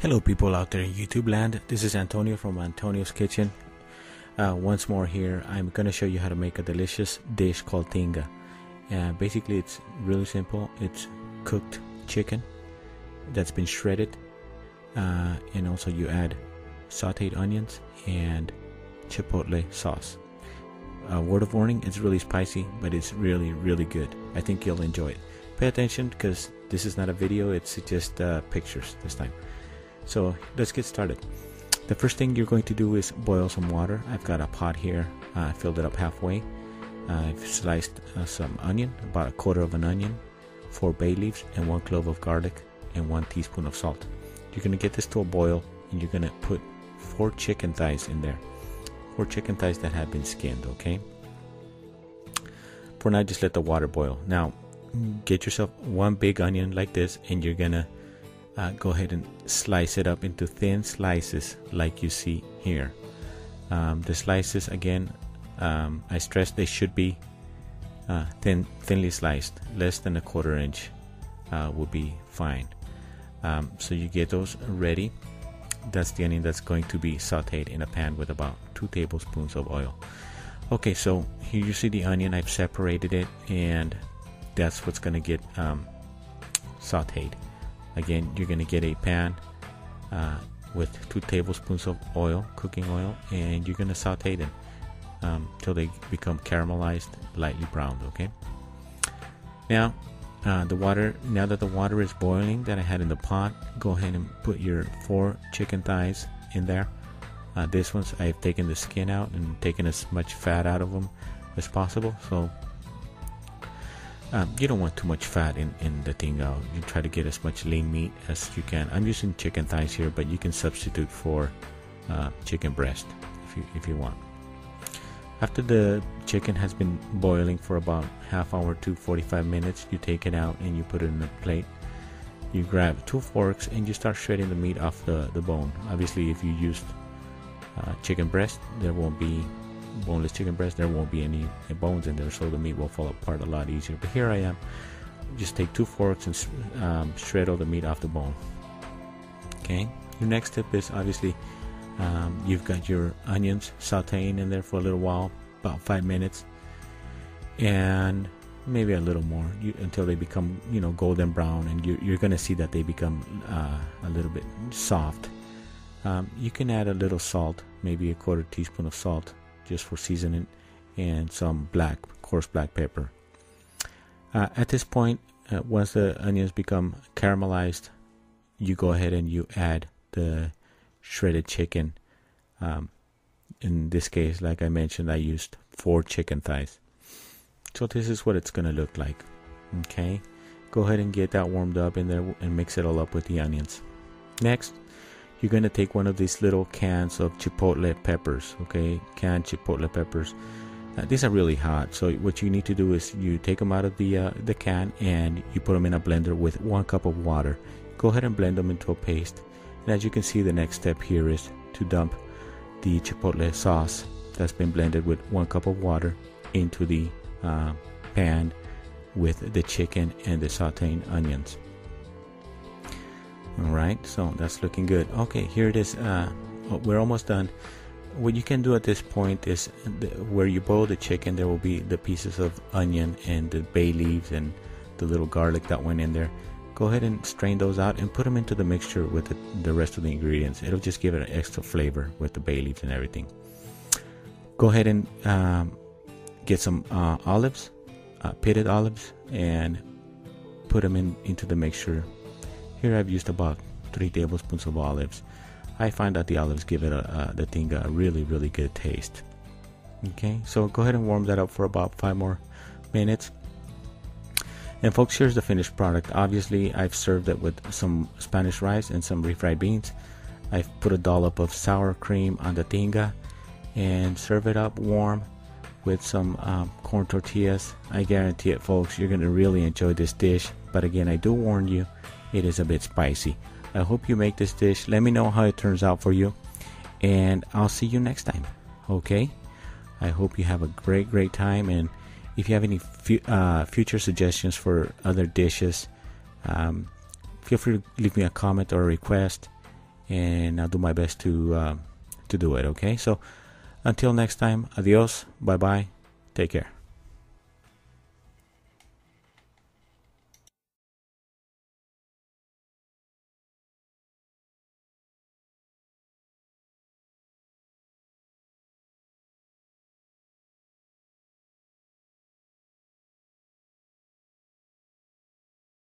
Hello people out there in YouTube land, this is Antonio from Antonio's Kitchen. Once more here, I'm going to show you how to make a delicious dish called Tinga. Basically it's really simple. It's cooked chicken that's been shredded, and also you add sauteed onions and chipotle sauce. Word of warning, it's really spicy, but it's really good. I think you'll enjoy it. Pay attention because this is not a video, it's just pictures this time. So let's get started. The first thing you're going to do is boil some water. I've got a pot here. I filled it up halfway. I've sliced some onion, about a quarter of an onion, 4 bay leaves, and 1 clove of garlic, and 1 teaspoon of salt. You're going to get this to a boil, and you're going to put 4 chicken thighs in there. 4 chicken thighs that have been skinned, okay? For now, just let the water boil. Now, get yourself 1 big onion like this, and you're going to go ahead and slice it up into thin slices like you see here. The slices, again, I stress they should be thinly sliced. Less than a 1/4 inch will be fine. So you get those ready. That's the onion that's going to be sauteed in a pan with about 2 tablespoons of oil. Okay, so here you see the onion. I've separated it, and that's what's going to get sauteed. Again, you're going to get a pan with 2 tablespoons of oil, cooking oil, and you're going to saute them till they become caramelized, lightly browned. Okay. Now, now that the water is boiling that I had in the pot, go ahead and put your 4 chicken thighs in there. This ones I've taken the skin out and taken as much fat out of them as possible. So you don't want too much fat in the Tinga. You try to get as much lean meat as you can. I'm using chicken thighs here, but you can substitute for chicken breast if you want. After the chicken has been boiling for about ½ hour to 45 minutes, you take it out and you put it in a plate. You grab 2 forks and you start shredding the meat off the bone. Obviously, if you used chicken breast, there won't be boneless chicken breast, there won't be any bones in there, so the meat will fall apart a lot easier. But here I am, just take 2 forks and shred all the meat off the bone. Okay, your next step is obviously you've got your onions sauteing in there for a little while, about 5 minutes, and maybe a little more, until they become golden brown, and you're going to see that they become a little bit soft. You can add a little salt, maybe a 1/4 teaspoon of salt, just for seasoning, and some coarse black pepper. At this point, once the onions become caramelized, you go ahead and you add the shredded chicken. In this case, like I mentioned, I used 4 chicken thighs. So this is what it's going to look like. Okay, go ahead and get that warmed up in there and mix it all up with the onions. Next, you're going to take one of these little cans of chipotle peppers, okay, canned chipotle peppers. These are really hot, so what you need to do is you take them out of the can and you put them in a blender with 1 cup of water. Go ahead and blend them into a paste. And as you can see, the next step here is to dump the chipotle sauce that's been blended with 1 cup of water into the pan with the chicken and the sauteing onions. Alright, so that's looking good. Okay, here it is. We're almost done. What you can do at this point is where you boil the chicken, there will be the pieces of onion and the bay leaves and the little garlic that went in there. Go ahead and strain those out and put them into the mixture with the rest of the ingredients. It'll just give it an extra flavor with the bay leaves and everything. Go ahead and get some olives, pitted olives, and put them into the mixture. Here I've used about 3 tablespoons of olives. I find that the olives give it the Tinga a really good taste. Okay, so go ahead and warm that up for about 5 more minutes. And folks, here's the finished product. Obviously, I've served it with some Spanish rice and some refried beans. I've put a dollop of sour cream on the Tinga and serve it up warm with some corn tortillas. I guarantee it, folks, you're going to really enjoy this dish. But again, I do warn you, it is a bit spicy. I hope you make this dish. Let me know how it turns out for you, and I'll see you next time. Okay, I hope you have a great time, and if you have any future suggestions for other dishes, feel free to leave me a comment or a request, and I'll do my best to do it. Okay, so until next time, adios, bye bye, take care.